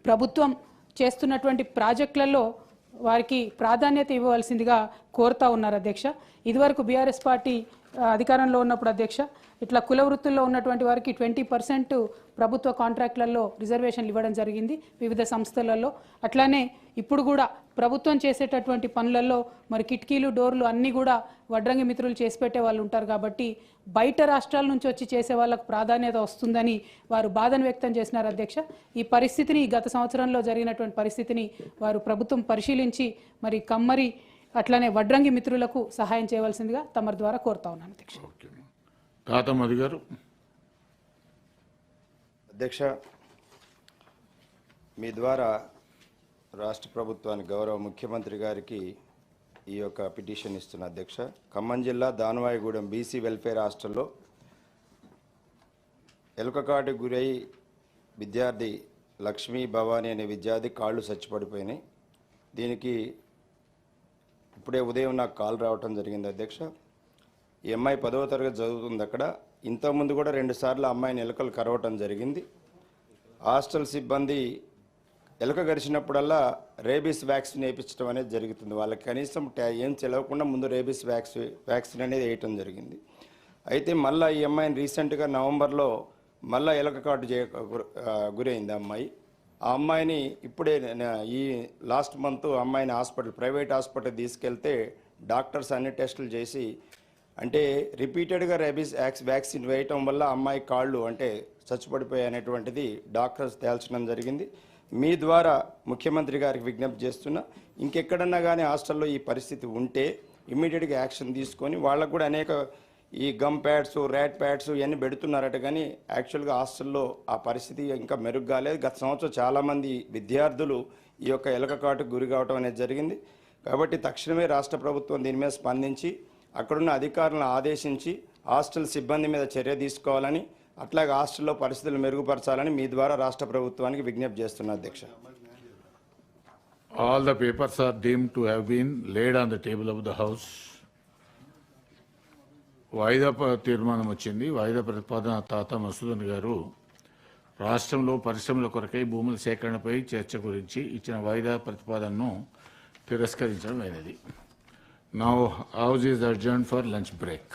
ప్రభుత్వం చేస్తున్నటువంటి ప్రాజెక్టులలో వారికి ప్రాధాన్యత ఇవ్వవలసిందిగా కోరుతా ఉన్నారు అధ్యక్ష. ఇదివరకు బీఆర్ఎస్ పార్టీ అధికారంలో ఉన్నప్పుడు అధ్యక్ష ఇట్లా కుల వృత్తుల్లో ఉన్నటువంటి వారికి 20% ప్రభుత్వ కాంట్రాక్టులలో రిజర్వేషన్లు ఇవ్వడం జరిగింది వివిధ సంస్థలలో. అట్లానే ఇప్పుడు కూడా ప్రభుత్వం చేసేటటువంటి పనులలో మరి కిటికీలు డోర్లు అన్నీ కూడా వడ్రంగి మిత్రులు చేసి పెట్టే వాళ్ళు ఉంటారు కాబట్టి బయట రాష్ట్రాల నుంచి వచ్చి చేసే వాళ్ళకు ప్రాధాన్యత వస్తుందని వారు బాధను వ్యక్తం చేసినారు అధ్యక్ష. ఈ పరిస్థితిని గత సంవత్సరంలో జరిగినటువంటి పరిస్థితిని వారు ప్రభుత్వం పరిశీలించి మరి కమ్మరి అట్లానే వడ్రంగి మిత్రులకు సహాయం చేయవలసిందిగా తమ ద్వారా కోరుతా ఉన్నాను అధ్యక్ష. తాతమది గారు. అధ్యక్ష, మీ ద్వారా రాష్ట్ర ప్రభుత్వానికి గౌరవ ముఖ్యమంత్రి గారికి ఈ యొక్క పిటిషన్ ఇస్తున్న అధ్యక్ష. ఖమ్మం జిల్లా దానవాయిగూడెం బీసీ వెల్ఫేర్ హాస్టల్లో ఎలుకకాటు గురై విద్యార్థి లక్ష్మీ భవానీ అనే విద్యార్థి కాళ్ళు చచ్చిపడిపోయినాయి. దీనికి ఇప్పుడే ఉదయం నాకు కాల్ రావటం జరిగింది అధ్యక్ష. ఈ అమ్మాయి 10వ తరగతి చదువుతుంది అక్కడ. ఇంతకుముందు కూడా 2 సార్లు అమ్మాయిని ఎలుకలు కరవటం జరిగింది. హాస్టల్ సిబ్బంది ఎలుక గరిచినప్పుడల్లా రేబీస్ వ్యాక్సిన్ వేయించడం అనేది జరుగుతుంది. వాళ్ళకి కనీసం ఏం తెలియకుండా ముందు రేబీస్ వ్యాక్సిన్ అనేది వేయటం జరిగింది. అయితే మళ్ళీ ఈ అమ్మాయిని రీసెంట్గా నవంబర్లో మళ్ళీ ఎలుక కాటు గురైంది అమ్మాయి. ఆ అమ్మాయిని ఇప్పుడే ఈ లాస్ట్ మంత్ అమ్మాయిని ప్రైవేట్ హాస్పిటల్ తీసుకెళ్తే డాక్టర్స్ అన్ని టెస్టులు చేసి అంటే రిపీటెడ్గా రేబీస్ వ్యాక్సిన్ వేయటం వల్ల అమ్మాయి కాళ్ళు అంటే చచ్చిపడిపోయాయి అనేటువంటిది డాక్టర్స్ తేల్చడం జరిగింది. మీ ద్వారా ముఖ్యమంత్రి గారికి విజ్ఞప్తి చేస్తున్నా, ఇంకెక్కడన్నా కానీ హాస్టల్లో ఈ పరిస్థితి ఉంటే ఇమ్మీడియట్గా యాక్షన్ తీసుకొని వాళ్ళకు కూడా అనేక ఈ గమ్ ప్యాడ్స్ ర్యాట్ ప్యాడ్స్ ఇవన్నీ పెడుతున్నారట. కానీ యాక్చువల్గా హాస్టల్లో ఆ పరిస్థితి ఇంకా మెరుగు కాలేదు. గత సంవత్సరం చాలామంది విద్యార్థులు ఈ యొక్క ఎలుక కాటుకు గురి కావడం అనేది జరిగింది. కాబట్టి తక్షణమే రాష్ట్ర ప్రభుత్వం దీని మీద స్పందించి అక్కడున్న అధికారులను ఆదేశించి హాస్టల్ సిబ్బంది మీద చర్య తీసుకోవాలని, అట్లాగే హాస్టల్లో పరిస్థితులు మెరుగుపరచాలని మీ ద్వారా రాష్ట్ర ప్రభుత్వానికి విజ్ఞప్తి చేస్తున్నా అధ్యక్ష. All the papers are deemed to have been laid on the table of the House. వాయిదా తీర్మానం వచ్చింది. వాయిదా ప్రతిపాదన తాత మసూదన్ గారు రాష్ట్రంలో పరిశ్రమల కొరకై భూముల సేకరణపై చర్చ గురించి ఇచ్చిన వాయిదా ప్రతిపాదనను తిరస్కరించడం అయినది. Now, House is adjourned for lunch break.